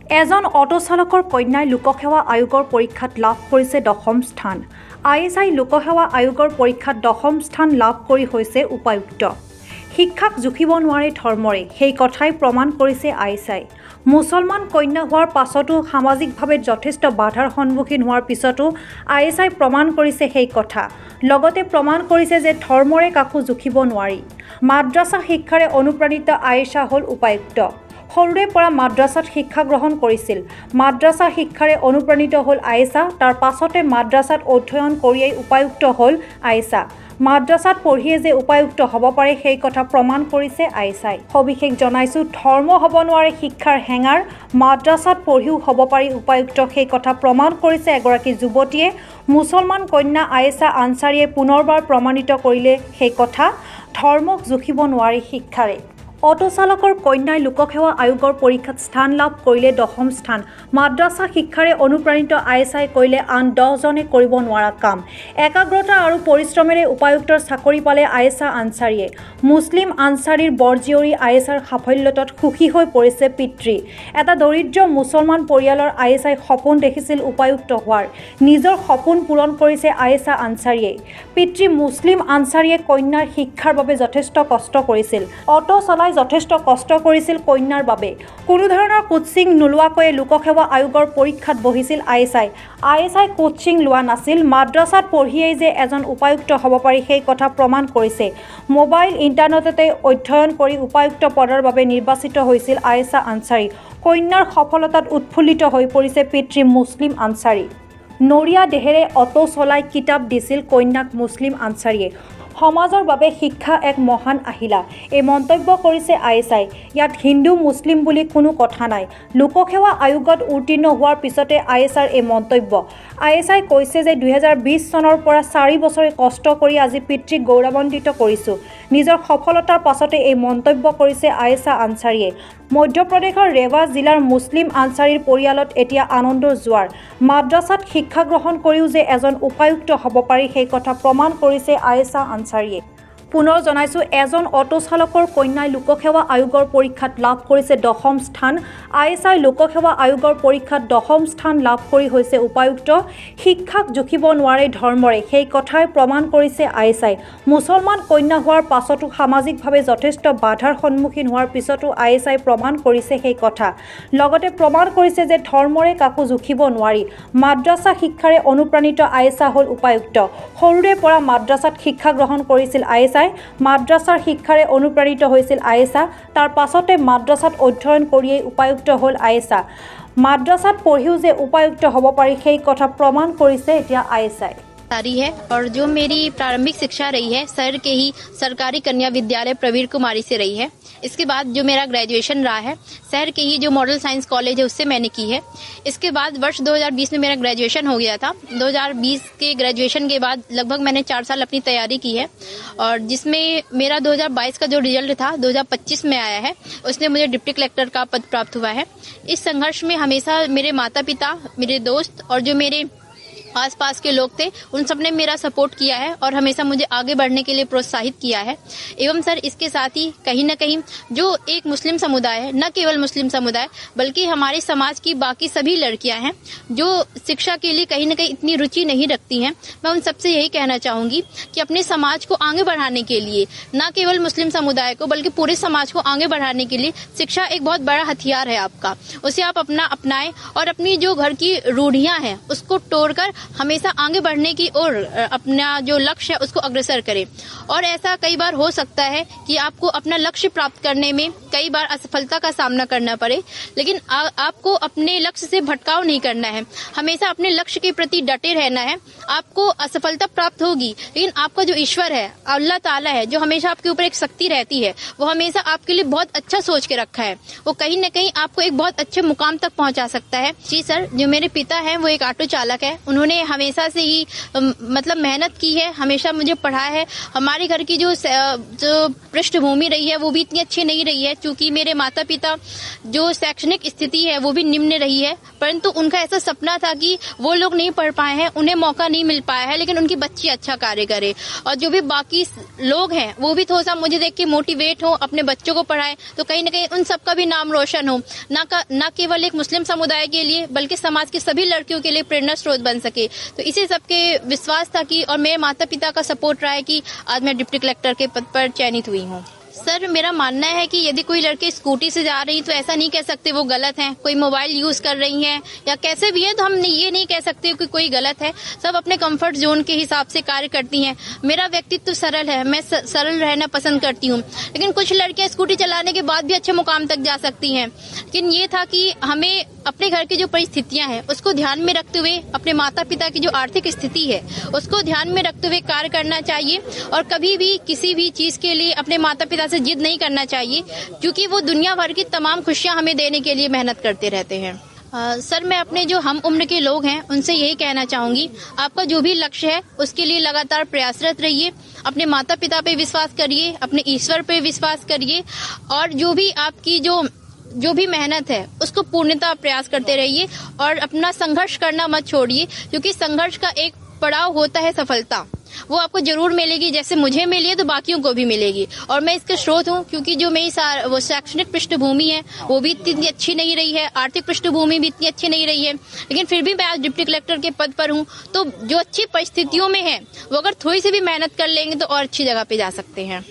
এজন অটো চালকৰ কন্যাই লোকসেৱা আয়োগৰ পৰীক্ষাত লাভ কৰিছে 10ম স্থান। ISI লোকসেৱা আয়োগৰ পৰীক্ষাত 10ম স্থান লাভ কৰি হৈছে উপায়ুক্ত। শিক্ষাক জুখিব নোৱাৰে ধৰ্মৰে, সেই কথাই প্ৰমাণ কৰিছে ISI। মুছলমান কন্যা হোৱাৰ পাছতো সামাজিকভাৱে যথেষ্ট বাধাৰ সন্মুখীন হোৱাৰ পিছতো ISI প্ৰমাণ কৰিছে সেই কথা। লগতে প্ৰমাণ কৰিছে যে ধৰ্মৰে কাকো জুখিব নোৱাৰি। মাদ্ৰাছা শিক্ষাৰে অনুপ্ৰাণিত আয়েশা হ'ল উপায়ুক্ত। সৰুৰে পৰা মাদ্ৰাছাত শিক্ষা গ্ৰহণ কৰিছিল। মাদ্ৰাছা শিক্ষাৰে অনুপ্ৰাণিত হ'ল আয়েশা। তাৰ পাছতে মাদ্ৰাছাত অধ্যয়ন কৰিয়েই উপায়ুক্ত হ'ল আয়েশা। মাদ্ৰাছাত পঢ়িয়ে যে উপায়ুক্ত হ'ব পাৰে সেই কথা প্ৰমাণ কৰিছে আয়েশাই। সবিশেষ জনাইছোঁ, ধৰ্ম হ'ব নোৱাৰে শিক্ষাৰ হেঙাৰ, মাদ্ৰাছাত পঢ়িও হ'ব পাৰি উপায়ুক্ত, সেই কথা প্ৰমাণ কৰিছে এগৰাকী যুৱতীয়ে। মুছলমান কন্যা আয়েশা আনচাৰীয়ে পুনৰবাৰ প্ৰমাণিত কৰিলে সেই কথা, ধৰ্মক জুখিব নোৱাৰি শিক্ষাৰে। অটো চালকৰ কন্যাই লোকসেৱা আয়োগৰ পৰীক্ষাত স্থান লাভ কৰিলে 10ম স্থান। মাদ্ৰাছা শিক্ষাৰে অনুপ্ৰাণিত আয়েশাই কৰিলে আন 10জনে কৰিব নোৱাৰা কাম। একাগ্ৰতা আৰু পৰিশ্ৰমেৰে উপায়ুক্তৰ চাকৰি পালে আয়েশা আনচাৰীয়ে। মুছলিম আনচাৰীৰ বৰজীয়ৰী আয়েশাৰ সাফল্যত সুখী হৈ পৰিছে পিতৃ। এটা দৰিদ্ৰ মুছলমান পৰিয়ালৰ আয়েশাই সপোন দেখিছিল উপায়ুক্ত হোৱাৰ। নিজৰ সপোন পূৰণ কৰিছে আয়েশা আনচাৰীয়ে। পিতৃ মুছলিম আনচাৰীয়ে কন্যাৰ শিক্ষাৰ বাবে যথেষ্ট কষ্ট কৰিছিল। অটো চলাই যথেষ্ট কষ্ট কৰিছিল কন্যাৰ বাবে। কোনো ধৰণৰ কোচিং নোলোৱাকৈয়ে লোকসেৱা আয়োগৰ পৰীক্ষাত বহিছিল আয়েশাই। আয়েশাই কোচিং লোৱা নাছিল। মাদ্ৰাছাত পঢ়িয়েই যে এজন উপায়ুক্ত হ'ব পাৰি সেই কথা প্ৰমাণ কৰিছে। মোবাইল ইণ্টাৰনেটতে অধ্যয়ন কৰি উপায়ুক্ত পদৰ বাবে নিৰ্বাচিত হৈছিল আয়েশা আনচাৰী। কন্যাৰ সফলতাত উৎফুল্লিত হৈ পৰিছে পিতৃ মুছলিম আনচাৰী। নৰিয়া দেহেৰে অটো চলাই কিতাপ দিছিল কন্যাক মুছলিম আনচাৰীয়ে। সমাজৰ বাবে শিক্ষা এক মহান আহিলা, এই মন্তব্য কৰিছে আয়েশাই। ইয়াত হিন্দু মুছলিম বুলি কোনো কথা নাই। লোকসেৱা আয়োগত উত্তীৰ্ণ হোৱাৰ পিছতে আয়েশাৰ এই মন্তব্য। আয়েশাই কৈছে যে 2020 চনৰ পৰা 4 বছৰে কষ্ট কৰি আজি পিতৃক গৌৰৱান্বিত কৰিছোঁ। নিজৰ সফলতাৰ পাছতে এই মন্তব্য কৰিছে আয়েশা আনচাৰীয়ে। মধ্যপ্ৰদেশৰ ৰেৱা জিলাৰ মুছলিম আনচাৰীৰ পৰিয়ালত এতিয়া আনন্দৰ জোৱাৰ। মাদ্ৰাছাত শিক্ষা গ্ৰহণ কৰিও যে এজন উপায়ুক্ত হ'ব পাৰি সেই কথা প্ৰমাণ কৰিছে আয়েশা আনচাৰীয়ে। পুনৰ জনাইছোঁ, এজন অটো চালকৰ কন্যাই লোকসেৱা আয়োগৰ পৰীক্ষাত লাভ কৰিছে 10ম স্থান। আয়েশাই লোকসেৱা আয়োগৰ পৰীক্ষাত 10ম স্থান লাভ কৰি হৈছে উপায়ুক্ত। শিক্ষাক জুখিব নোৱাৰে ধৰ্মৰে, সেই কথাই প্ৰমাণ কৰিছে আয়েশাই। মুছলমান কন্যা হোৱাৰ পাছতো সামাজিকভাৱে যথেষ্ট বাধাৰ সন্মুখীন হোৱাৰ পিছতো আয়েশাই প্ৰমাণ কৰিছে সেই কথা। লগতে প্ৰমাণ কৰিছে যে ধৰ্মৰে কাকো জুখিব নোৱাৰি। মাদ্ৰাছা শিক্ষাৰে অনুপ্ৰাণিত আয়েশা হ'ল উপায়ুক্ত। সৰুৰে পৰা মাদ্ৰাছাত শিক্ষা গ্ৰহণ কৰিছিল আয়েশাই। মাদ্ৰাছাৰ শিক্ষাৰে অনুপ্ৰাণিত হৈছিল আয়েশা। তাৰ পাছতে মাদ্ৰাছাত অধ্যয়ন কৰিয়েই উপায়ুক্ত হ'ল আয়েশা। মাদ্ৰাছাত পঢ়িও যে উপায়ুক্ত হ'ব পাৰি সেই কথা প্ৰমাণ কৰিছে এতিয়া আয়েশাই। है और जो मेरी प्रारंभिक शिक्षा रही है शहर के ही सरकारी कन्या विद्यालय प्रवीण कुमारी से रही है। इसके बाद जो मेरा ग्रेजुएशन रहा है शहर के ही जो मॉडल साइंस कॉलेज है उससे मैंने की है। इसके बाद वर्ष 2020 में मेरा ग्रेजुएशन हो गया था। 2020 के ग्रेजुएशन के बाद लगभग मैंने 4 साल अपनी तैयारी की है और जिसमें मेरा 2022 का जो रिजल्ट था 2025 में आया है, उसमें मुझे डिप्टी कलेक्टर का पद प्राप्त हुआ है। इस संघर्ष में हमेशा मेरे माता पिता, मेरे दोस्त और जो मेरे आसपास के लोग थे उन सब ने मेरा सपोर्ट किया है और हमेशा मुझे आगे बढ़ने के लिए प्रोत्साहित किया है। एवं सर इसके साथ ही कहीं न कहीं जो एक मुस्लिम समुदाय है, न केवल मुस्लिम समुदाय बल्कि हमारे समाज की बाकी सभी लड़कियां हैं जो शिक्षा के लिए कहीं न कहीं इतनी रुचि नहीं रखती हैं, मैं उन सबसे यही कहना चाहूंगी कि अपने समाज को आगे बढ़ाने के लिए न केवल मुस्लिम समुदाय को बल्कि पूरे समाज को आगे बढ़ाने के लिए शिक्षा एक बहुत बड़ा हथियार है आपका। उसे आप अपनाएं और अपनी जो घर की रूढ़ियां हैं उसको तोड़कर हमेशा आगे बढ़ने की ओर अपना जो लक्ष्य है उसको अग्रसर करें। और ऐसा कई बार हो सकता है कि आपको अपना लक्ष्य प्राप्त करने में कई बार असफलता का सामना करना पड़े, लेकिन आपको अपने लक्ष्य से भटकाव नहीं करना है। हमेशा अपने लक्ष्य के प्रति डटे रहना है। आपको असफलता प्राप्त होगी, लेकिन आपका जो ईश्वर है, अल्लाह ताला है, जो हमेशा आपके ऊपर एक शक्ति रहती है, वो हमेशा आपके लिए बहुत अच्छा सोच के रखा है। वो कहीं न कहीं आपको एक बहुत अच्छे मुकाम तक पहुंचा सकता है। जी सर, जो मेरे पिता हैं वो एक ऑटो चालक है। उन्होंने उन्होंने हमेशा से ही मतलब मेहनत की है, हमेशा मुझे पढ़ाया है। हमारे घर की जो पृष्ठभूमि रही है वो भी इतनी अच्छी नहीं रही है, क्योंकि मेरे माता पिता जो शैक्षणिक स्थिति है वो भी निम्न रही है, परंतु उनका ऐसा सपना था कि वो लोग नहीं पढ़ पाए हैं, उन्हें मौका नहीं मिल पाया है, लेकिन उनकी बच्ची अच्छा कार्य करे। और जो भी बाकी लोग हैं वो भी थोड़ा सा मुझे देख के मोटिवेट हो, अपने बच्चों को पढ़ाएं, तो कहीं ना कहीं उन सबका भी नाम रोशन हो, ना केवल एक मुस्लिम समुदाय के लिए बल्कि समाज के सभी लड़कियों के लिए प्रेरणा स्रोत बन सके। तो इसी सबके विश्वास था कि, और मेरे माता पिता का सपोर्ट रहा है कि आज मैं डिप्टी कलेक्टर के पद पर चयनित हुई हूँ। सर, मेरा मानना है कि यदि कोई लड़की स्कूटी से जा रही तो ऐसा नहीं कह सकते वो गलत है, कोई मोबाइल यूज कर रही हैं या कैसे भी है, तो हम ये नहीं कह सकते कि कोई गलत है। सब अपने कंफर्ट जोन के हिसाब से कार्य करती हैं। मेरा व्यक्तित्व सरल है, मैं सरल रहना पसंद करती हूँ, लेकिन कुछ लड़कियां स्कूटी चलाने के बाद भी अच्छे मुकाम तक जा सकती हैं। लेकिन ये था कि हमें अपने घर की जो परिस्थितियां हैं उसको ध्यान में रखते हुए, अपने माता पिता की जो आर्थिक स्थिति है उसको ध्यान में रखते हुए कार्य करना चाहिए, और कभी भी किसी भी चीज के लिए अपने माता पिता से जिद नहीं करना चाहिए, क्योंकि वो दुनिया भर की तमाम खुशियां हमें देने के लिए मेहनत करते रहते हैं। सर, मैं अपने जो हम उम्र के लोग हैं उनसे यही कहना चाहूंगी, आपका जो भी लक्ष्य है उसके लिए लगातार प्रयासरत रहिए, अपने माता पिता पे विश्वास करिए, अपने ईश्वर पे विश्वास करिए, और जो भी आपकी जो भी मेहनत है उसको पूर्णतः प्रयास करते रहिए, और अपना संघर्ष करना मत छोड़िए, क्योंकि संघर्ष का एक पड़ाव होता है सफलता, वो आपको जरूर मिलेगी। जैसे मुझे मिली है तो बाकियों को भी मिलेगी, और मैं इसका स्रोत हूँ, क्योंकि जो मेरी वो शैक्षणिक पृष्ठभूमि है वो भी इतनी अच्छी नहीं रही है, आर्थिक पृष्ठभूमि भी इतनी अच्छी नहीं रही है, लेकिन फिर भी मैं आज डिप्टी कलेक्टर के पद पर हूँ। तो जो अच्छी परिस्थितियों में है वो अगर थोड़ी सी भी मेहनत कर लेंगे तो और अच्छी जगह पे जा सकते हैं।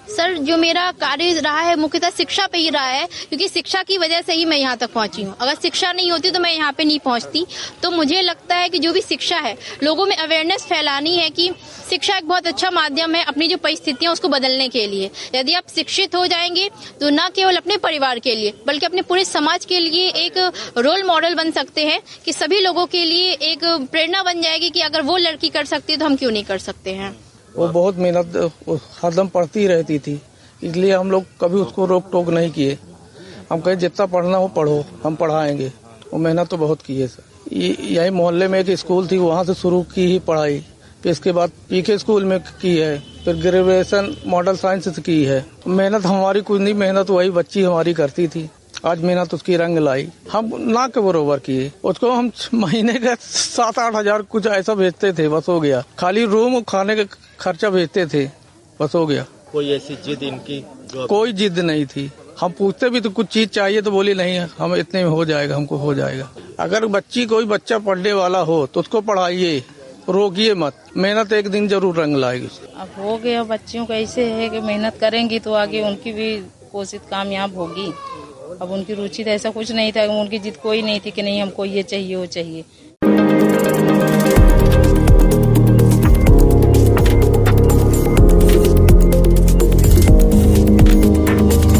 सर, जो मेरा कार्य रहा है मुख्यतः शिक्षा पे ही रहा है, क्योंकि शिक्षा की वजह से ही मैं यहाँ तक पहुंची हूँ। अगर शिक्षा नहीं होती तो मैं यहाँ पे नहीं पहुंचती। तो मुझे लगता है कि जो भी शिक्षा है, लोगों में अवेयरनेस फैलानी है कि शिक्षा एक बहुत अच्छा माध्यम है अपनी जो परिस्थितियां उसको बदलने के लिए। यदि आप शिक्षित हो जाएंगे तो न केवल अपने परिवार के लिए बल्कि अपने पूरे समाज के लिए एक रोल मॉडल बन सकते हैं, कि सभी लोगों के लिए एक प्रेरणा बन जाएगी कि अगर वो लड़की कर सकती है तो हम क्यों नहीं कर सकते हैं। वो बहुत मेहनत हरदम पढ़ती रहती थी, इसलिए हम लोग कभी उसको रोक टोक नहीं किए। हम कहे जितना पढ़ना हो पढ़ो, हम पढ़ाएंगे। वो मेहनत तो बहुत की है सर। यही मोहल्ले में एक स्कूल थी, वहाँ से शुरू की ही पढ़ाई, फिर इसके बाद पीके स्कूल में की है, फिर ग्रेजुएशन मॉडल साइंस से की है। मेहनत हमारी कुछ नहीं, मेहनत वही बच्ची हमारी करती थी। आज मेहनत उसकी रंग लाई, हम ना के बरोबर किए। उसको हम महीने का 7-8 हजार कुछ ऐसा भेजते थे, बस हो गया। खाली रूम खाने का खर्चा भेजते थे, बस हो गया। कोई ऐसी जिद इनकी? कोई जिद नहीं थी। हम पूछते भी तो कुछ चीज चाहिए तो बोली नहीं, हम इतने में हो जाएगा, हमको हो जाएगा। अगर कोई बच्चा पढ़ने वाला हो तो उसको पढ़ाइए, रोकिए मत। मेहनत एक दिन जरूर रंग लाएगी। अब हो गया, बच्चियों का ऐसे है कि मेहनत करेंगी तो आगे उनकी भी कोशिश कामयाब होगी। अब उनकी रुचि तो ऐसा कुछ नहीं था, उनकी जिद कोई नहीं थी कि नहीं हमको ये चाहिए वो चाहिए।